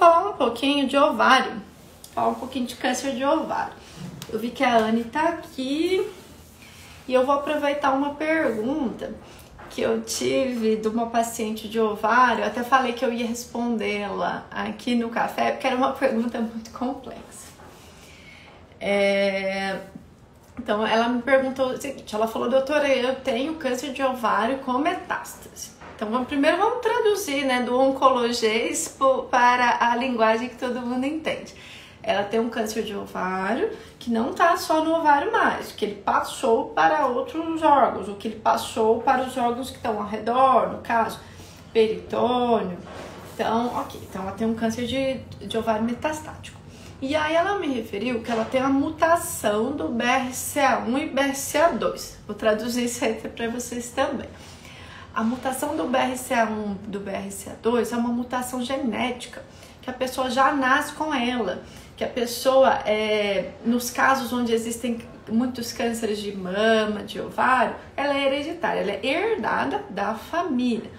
falar um pouquinho de ovário, falar um pouquinho de câncer de ovário. Eu vi que a Anne tá aqui e eu vou aproveitar uma pergunta que eu tive de uma paciente de ovário. Eu até falei que eu ia respondê-la aqui no café, porque era uma pergunta muito complexa. Então, ela me perguntou o seguinte, ela falou, doutora, eu tenho câncer de ovário com metástase. Então, primeiro vamos traduzir, né, do oncologês para a linguagem que todo mundo entende. Ela tem um câncer de ovário que não está só no ovário mais, que ele passou para outros órgãos, ou que ele passou para os órgãos que estão ao redor, no caso, peritônio. Então, ok, então ela tem um câncer de ovário metastático. E aí ela me referiu que ela tem a mutação do BRCA1 e BRCA2. Vou traduzir isso aí para vocês também. A mutação do BRCA1 e do BRCA2 é uma mutação genética, que a pessoa já nasce com ela, que a pessoa, nos casos onde existem muitos cânceres de mama, de ovário, ela é hereditária, ela é herdada da família.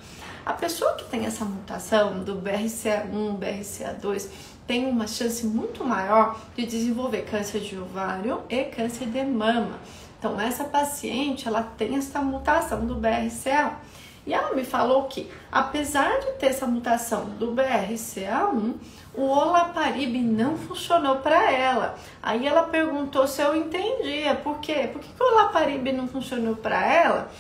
A pessoa que tem essa mutação do BRCA1, BRCA2, tem uma chance muito maior de desenvolver câncer de ovário e câncer de mama. Então, essa paciente, ela tem essa mutação do BRCA1. E ela me falou que, apesar de ter essa mutação do BRCA1, o olaparib não funcionou para ela. Aí ela perguntou se eu entendia por quê. Por que o olaparib não funcionou para ela,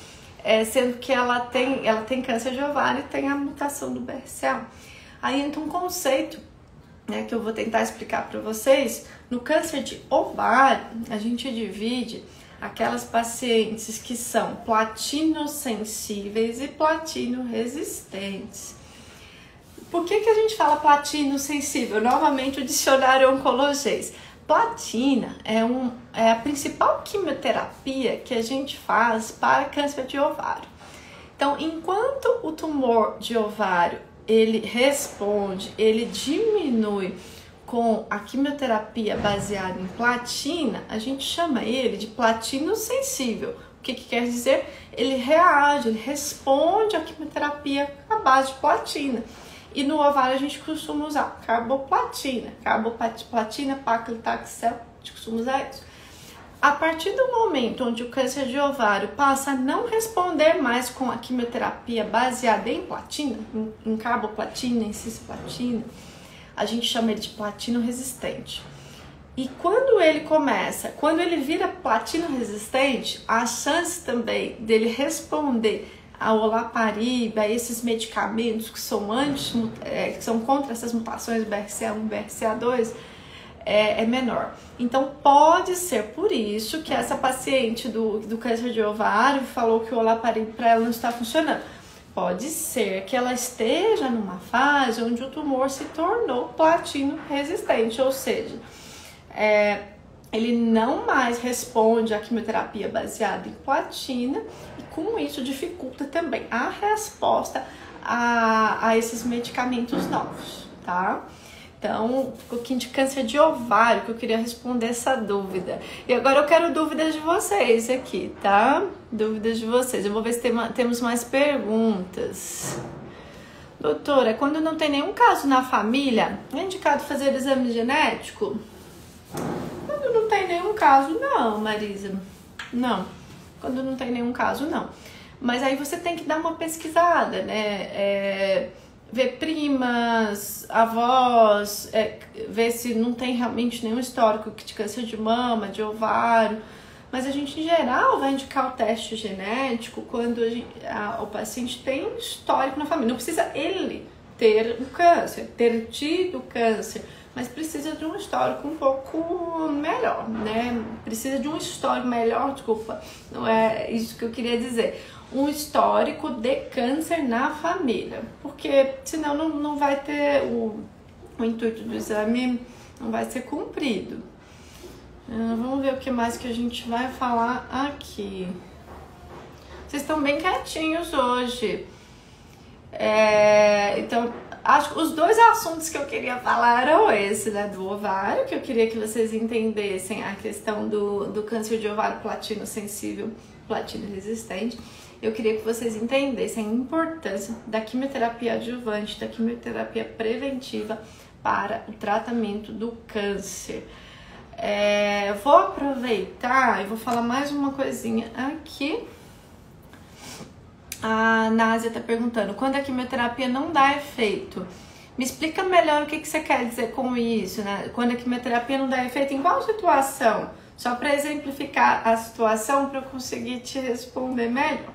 sendo que ela tem câncer de ovário e tem a mutação do BRCA1? Aí entra um conceito, né, que eu vou tentar explicar para vocês. No câncer de ovário, a gente divide aquelas pacientes que são platino-sensíveis e platino-resistentes. Por que a gente fala platino-sensível? Novamente, o dicionário oncologês. Platina é a principal quimioterapia que a gente faz para câncer de ovário. Então, enquanto o tumor de ovário, ele responde, ele diminui com a quimioterapia baseada em platina, a gente chama ele de platino sensível. O que quer dizer? Ele reage, ele responde à quimioterapia à base de platina. E no ovário a gente costuma usar carboplatina, paclitaxel, a gente costuma usar isso. A partir do momento onde o câncer de ovário passa a não responder mais com a quimioterapia baseada em platina, em carboplatina, em cisplatina, a gente chama ele de platino resistente. E quando ele vira platino resistente, a chance também dele responder ao olaparib, a esses medicamentos que são que são contra essas mutações BRCA1 e BRCA2 é menor. Então pode ser por isso que essa paciente do câncer de ovário falou que o olaparib para ela não está funcionando. Pode ser que ela esteja numa fase onde o tumor se tornou platino resistente, ou seja, ele não mais responde à quimioterapia baseada em platina e com isso dificulta também a resposta a esses medicamentos novos, tá? Então, um pouquinho de câncer de ovário, que eu queria responder essa dúvida. E agora eu quero dúvidas de vocês aqui, tá? Dúvidas de vocês. Eu vou ver se temos mais perguntas. Doutora, quando não tem nenhum caso na família, é indicado fazer exame genético? Quando não tem nenhum caso, não, Marisa. Não. Quando não tem nenhum caso, não. Mas aí você tem que dar uma pesquisada, né? Ver primas, avós, ver se não tem realmente nenhum histórico de câncer de mama, de ovário. Mas a gente, em geral, vai indicar o teste genético quando o paciente tem um histórico na família. Não precisa ele ter o câncer, ter tido câncer, mas precisa de um histórico um pouco melhor, né? Precisa de um histórico melhor, desculpa, não é isso que eu queria dizer. Um histórico de câncer na família, porque senão não vai ter o intuito do exame, não vai ser cumprido. Vamos ver o que mais que a gente vai falar aqui. Vocês estão bem quietinhos hoje. Então, acho que os dois assuntos que eu queria falar eram esse, né? Do ovário, que eu queria que vocês entendessem a questão do câncer de ovário platino sensível, platino resistente. Eu queria que vocês entendessem a importância da quimioterapia adjuvante, da quimioterapia preventiva para o tratamento do câncer. Vou aproveitar e vou falar mais uma coisinha aqui. A Násia está perguntando, quando a quimioterapia não dá efeito? Me explica melhor o que você quer dizer com isso, né? Quando a quimioterapia não dá efeito, em qual situação? Só para exemplificar a situação, para eu conseguir te responder melhor.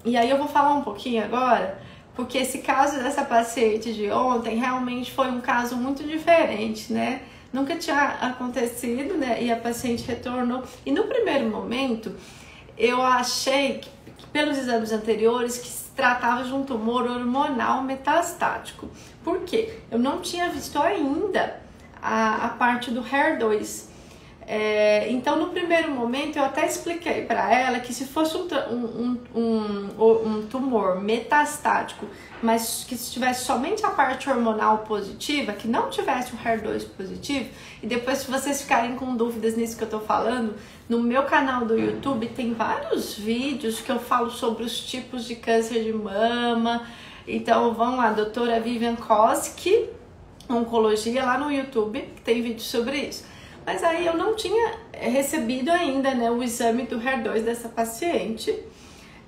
E aí eu vou falar um pouquinho agora, porque esse caso dessa paciente de ontem realmente foi um caso muito diferente, né? Nunca tinha acontecido, né? E a paciente retornou. E no primeiro momento, eu achei que pelos exames anteriores que se tratava de um tumor hormonal metastático. Por quê? Eu não tinha visto ainda a parte do HER2. Então, no primeiro momento, eu até expliquei para ela que se fosse um tumor metastático, mas que se tivesse somente a parte hormonal positiva, que não tivesse o HER2 positivo, e depois se vocês ficarem com dúvidas nisso que eu tô falando, no meu canal do YouTube tem vários vídeos que eu falo sobre os tipos de câncer de mama. Então vão lá, doutora Vivian Koski, Oncologia, lá no YouTube, que tem vídeo sobre isso. Mas aí eu não tinha recebido ainda, né, o exame do HER2 dessa paciente.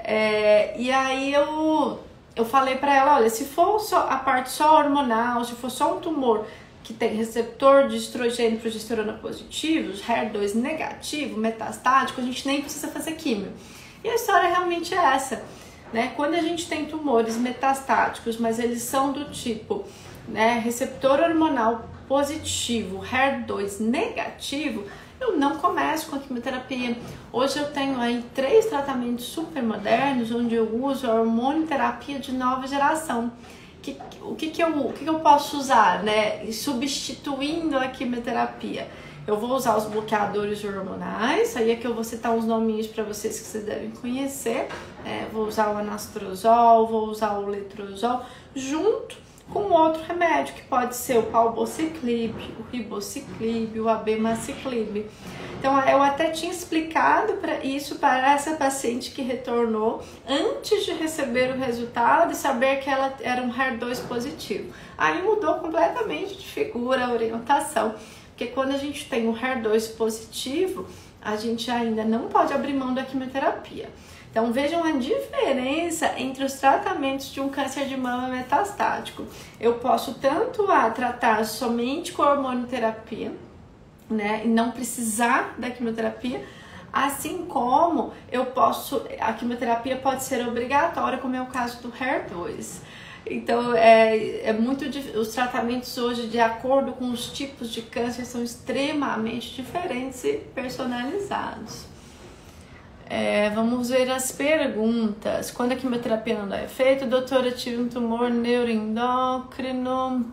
E aí eu falei pra ela, olha, se for a parte só hormonal, se for só um tumor que tem receptor de estrogênio e progesterona positivos, HER2 negativo, metastático, a gente nem precisa fazer químio. E a história realmente é essa, né? Quando a gente tem tumores metastáticos, mas eles são do tipo, né, receptor hormonal positivo, HER2 negativo, eu não começo com a quimioterapia. Hoje eu tenho aí 3 tratamentos super modernos, onde eu uso a hormonioterapia de nova geração. O que eu posso usar, né? Substituindo a quimioterapia. Eu vou usar os bloqueadores hormonais, aí é que eu vou citar uns nominhos para vocês que vocês devem conhecer. Vou usar o anastrozol, vou usar o letrozol, junto com outro remédio, que pode ser o palbociclib, o ribociclib, o abemaciclib. Então, eu até tinha explicado isso para essa paciente que retornou antes de receber o resultado e saber que ela era um HER2 positivo. Aí mudou completamente de figura, a orientação, porque quando a gente tem um HER2 positivo, a gente ainda não pode abrir mão da quimioterapia. Então vejam a diferença entre os tratamentos de um câncer de mama metastático. Eu posso tanto tratar somente com hormonioterapia, né, e não precisar da quimioterapia, assim como a quimioterapia pode ser obrigatória, como é o caso do HER2. Então os tratamentos hoje, de acordo com os tipos de câncer, são extremamente diferentes e personalizados. Vamos ver as perguntas. Quando a quimioterapia não dá efeito, doutora, eu tive um tumor neuroendócrino.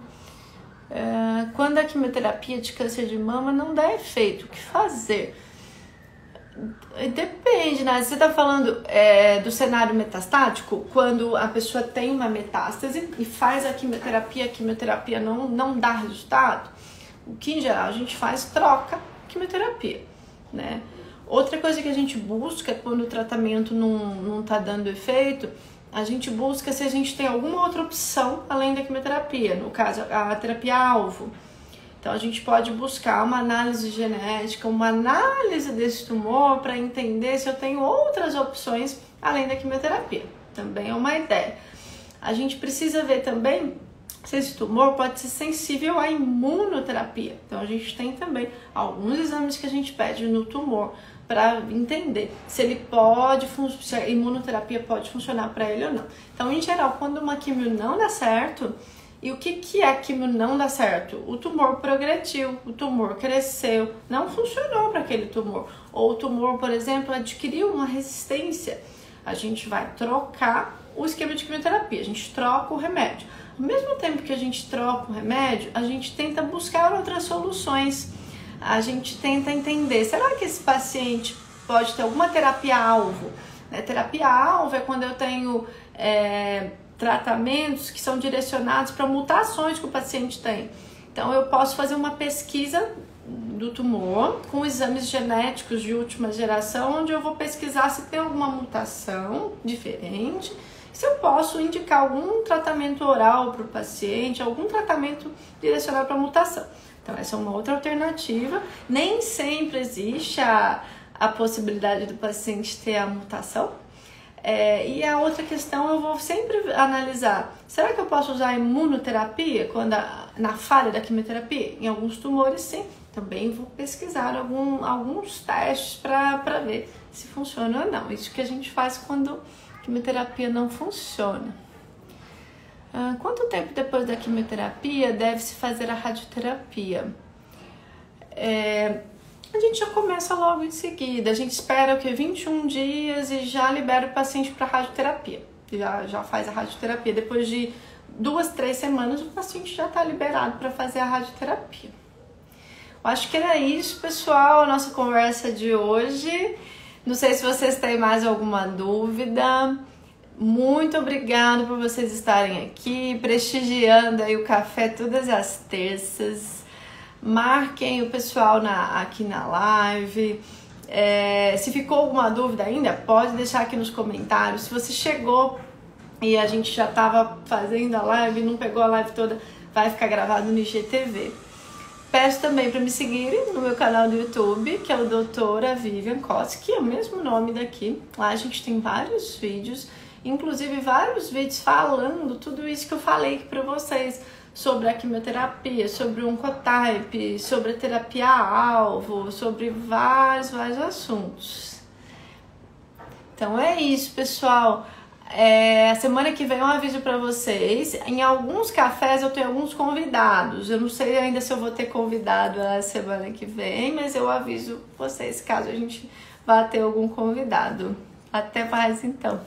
Quando a quimioterapia de câncer de mama não dá efeito, o que fazer? Depende, né? Você está falando do cenário metastático, quando a pessoa tem uma metástase e faz a quimioterapia não dá resultado. O que em geral a gente faz, troca a quimioterapia, né? Outra coisa que a gente busca quando o tratamento não está dando efeito, a gente busca se a gente tem alguma outra opção além da quimioterapia, no caso a terapia-alvo. Então a gente pode buscar uma análise genética, uma análise desse tumor para entender se eu tenho outras opções além da quimioterapia. Também é uma ideia. A gente precisa ver também se esse tumor pode ser sensível à imunoterapia. Então a gente tem também alguns exames que a gente pede no tumor para entender se a imunoterapia pode funcionar para ele ou não. Então, em geral, quando uma quimio não dá certo, e o que é quimio não dá certo? O tumor progrediu, o tumor cresceu, não funcionou para aquele tumor. Ou o tumor, por exemplo, adquiriu uma resistência. A gente vai trocar o esquema de quimioterapia, a gente troca o remédio. Ao mesmo tempo que a gente troca o remédio, a gente tenta buscar outras soluções. A gente tenta entender, será que esse paciente pode ter alguma terapia-alvo? Terapia-alvo é quando eu tenho tratamentos que são direcionados para mutações que o paciente tem. Então, eu posso fazer uma pesquisa do tumor com exames genéticos de última geração, onde eu vou pesquisar se tem alguma mutação diferente Se eu posso indicar algum tratamento oral para o paciente, algum tratamento direcionado para a mutação. Então, essa é uma outra alternativa. Nem sempre existe a possibilidade do paciente ter a mutação. E a outra questão, eu vou sempre analisar, será que eu posso usar imunoterapia na falha da quimioterapia? Em alguns tumores, sim. Também vou pesquisar alguns testes para ver se funciona ou não. Isso que a gente faz quando a quimioterapia não funciona. Quanto tempo depois da quimioterapia deve-se fazer a radioterapia? A gente já começa logo em seguida. A gente espera 21 dias e já libera o paciente para radioterapia. Já faz a radioterapia. Depois de 2, 3 semanas, o paciente já está liberado para fazer a radioterapia. Eu acho que era isso, pessoal, a nossa conversa de hoje. Não sei se vocês têm mais alguma dúvida. Muito obrigada por vocês estarem aqui, prestigiando aí o café todas as terças. Marquem o pessoal aqui na live. Se ficou alguma dúvida ainda, pode deixar aqui nos comentários. Se você chegou e a gente já estava fazendo a live e não pegou a live toda, vai ficar gravado no IGTV. Peço também para me seguirem no meu canal do YouTube, que é o Doutora Vivian Costa, que é o mesmo nome daqui. Lá a gente tem vários vídeos, inclusive vários vídeos falando tudo isso que eu falei para vocês, sobre a quimioterapia, sobre o Oncotype, sobre a terapia-alvo, sobre vários assuntos. Então é isso, pessoal. A semana que vem eu aviso para vocês. Em alguns cafés eu tenho alguns convidados. Eu não sei ainda se eu vou ter convidado a semana que vem, mas eu aviso vocês caso a gente vá ter algum convidado. Até mais então.